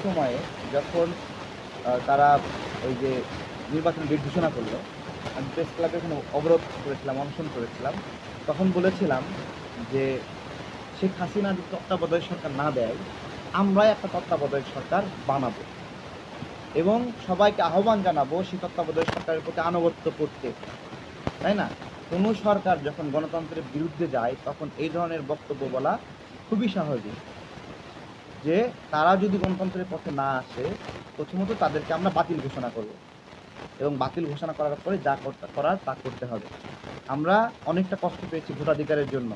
সময়ে যখন তারা ওই যে নির্বাচনের ডেট ঘোষণা করলো, আমি প্রেস ক্লাবে ওখানে অবরোধ করেছিলাম, অনশন করেছিলাম। তখন বলেছিলাম যে, শেখ হাসিনা যদি তত্ত্বাবধায়ক সরকার না দেয়, আমরাই একটা তত্ত্বাবধায়ক সরকার বানাবো এবং সবাইকে আহ্বান জানাবো সেই তত্ত্বাবধায়ক সরকারের প্রতি আনুগত্য করতে। তাই না? কোনো সরকার যখন গণতন্ত্রের বিরুদ্ধে যায়, তখন এই ধরনের বক্তব্য বলা খুবই স্বাভাবিক। যে তারা যদি গণতন্ত্রের পথে না আসে, প্রথমত তাদেরকে আমরা বাতিল ঘোষণা করব এবং বাতিল ঘোষণা করার পরে যা করার তা করতে হবে। আমরা অনেকটা কষ্ট পেয়েছি ভোটাধিকারের জন্য।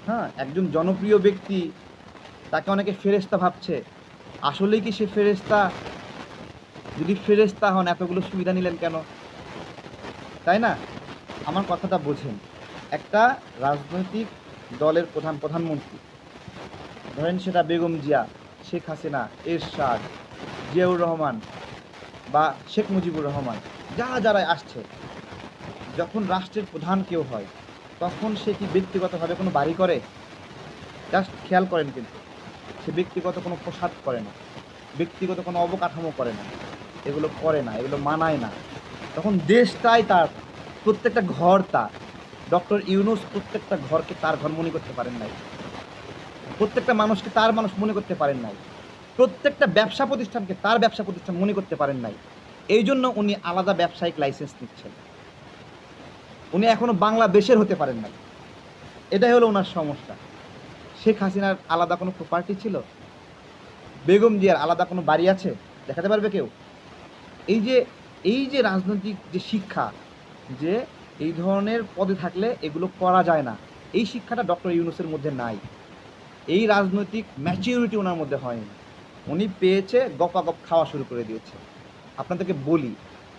হ্যাঁ? একজন জনপ্রিয় ব্যক্তি, তাকে অনেকে ফেরেশতা ভাবছে। আসলেই কি সে ফেরেশতা? যদি ফেরেশতা হন এতগুলো সুবিধা নিলেন কেন? তাই না? আমার কথাটা বোঝেন। একটা রাজনৈতিক দলের প্রধানমন্ত্রী, ধরেন সেটা বেগম জিয়া, শেখ হাসিনা, এরশাদ, জিয়াউর রহমান বা শেখ মুজিবুর রহমান, যারা আসছে, যখন রাষ্ট্রের প্রধান কেউ হয়, তখন সে কি ব্যক্তিগতভাবে কোনো বাড়ি করে? জাস্ট খেয়াল করেন কিন্তু। সে ব্যক্তিগত কোনো পোশাক করে না, ব্যক্তিগত কোনো অবকাঠামো করে না, এগুলো করে না, এগুলো মানায় না। তখন দেশটাই তার, প্রত্যেকটা ঘর তার। ডক্টর ইউনূস প্রত্যেকটা ঘরকে তার ঘর মনে করতে পারেন নাই। প্রত্যেকটা মানুষকে তার মানুষ মনে করতে পারেন নাই। প্রত্যেকটা ব্যবসা প্রতিষ্ঠানকে তার ব্যবসা প্রতিষ্ঠান মনে করতে পারেন নাই। এইজন্য উনি আলাদা ব্যবসায়িক লাইসেন্স নিচ্ছেন। উনি এখনো বাংলাদেশের হতে পারেন নাই। এটাই হলো উনার সমস্যা। শেখ হাসিনার আলাদা কোনো প্রপার্টি ছিল? বেগম জিয়ার আলাদা কোনো বাড়ি আছে? দেখাতে পারবে কেউ? এই যে এই যে রাজনৈতিক যে শিক্ষা, যে এই ধরনের পদে থাকলে এগুলো করা যায় না, এই শিক্ষাটা ডক্টর ইউনূসের মধ্যে নাই। এই রাজনৈতিক ম্যাচিউরিটি ওনার মধ্যে হয়নি। উনি পেয়েছে, গপাগপ খাওয়া শুরু করে দিয়েছে। আপনাদেরকে বলি,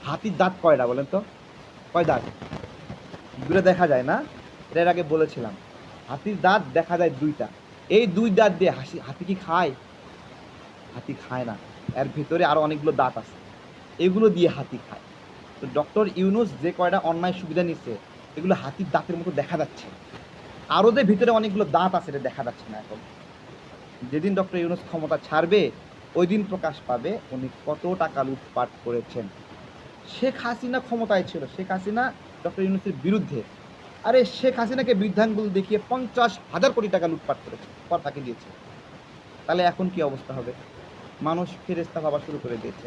হাতির দাঁত কয়টা বলেন তো? কয় দাঁত? দুইটা দেখা যায় না? এটা এর আগে বলেছিলাম। হাতির দাঁত দেখা যায় দুইটা। এই দুই দাঁত দিয়ে হাতি কি খায়? হাতি খায় না। এর ভিতরে আরো অনেকগুলো দাঁত আছে। এগুলো দিয়ে হাতি খায়। তো ডক্টর ইউনূস যে কয়টা অন্যায় সুবিধা নিচ্ছে, এগুলো হাতির দাঁতের মতো দেখা যাচ্ছে। আরো যে ভিতরে অনেকগুলো দাঁত আছে, এটা দেখা যাচ্ছে না এখন। যেদিন ডক্টর ইউনূস ক্ষমতা ছাড়বে, ওই দিন প্রকাশ পাবে উনি কত টাকা লুটপাট করেছেন। শেখ হাসিনা ক্ষমতায় ছিল, শেখ হাসিনা ডক্টর ইউনূসের বিরুদ্ধে। আরে শেখ হাসিনাকে বৃদ্ধাঙ্গুল দেখিয়ে 50,000 কোটি টাকা লুটপাট করেছে, কর তাকে দিয়েছে। তাহলে এখন কি অবস্থা হবে? মানুষ ফেরেশতা ভাবা শুরু করে দিয়েছে।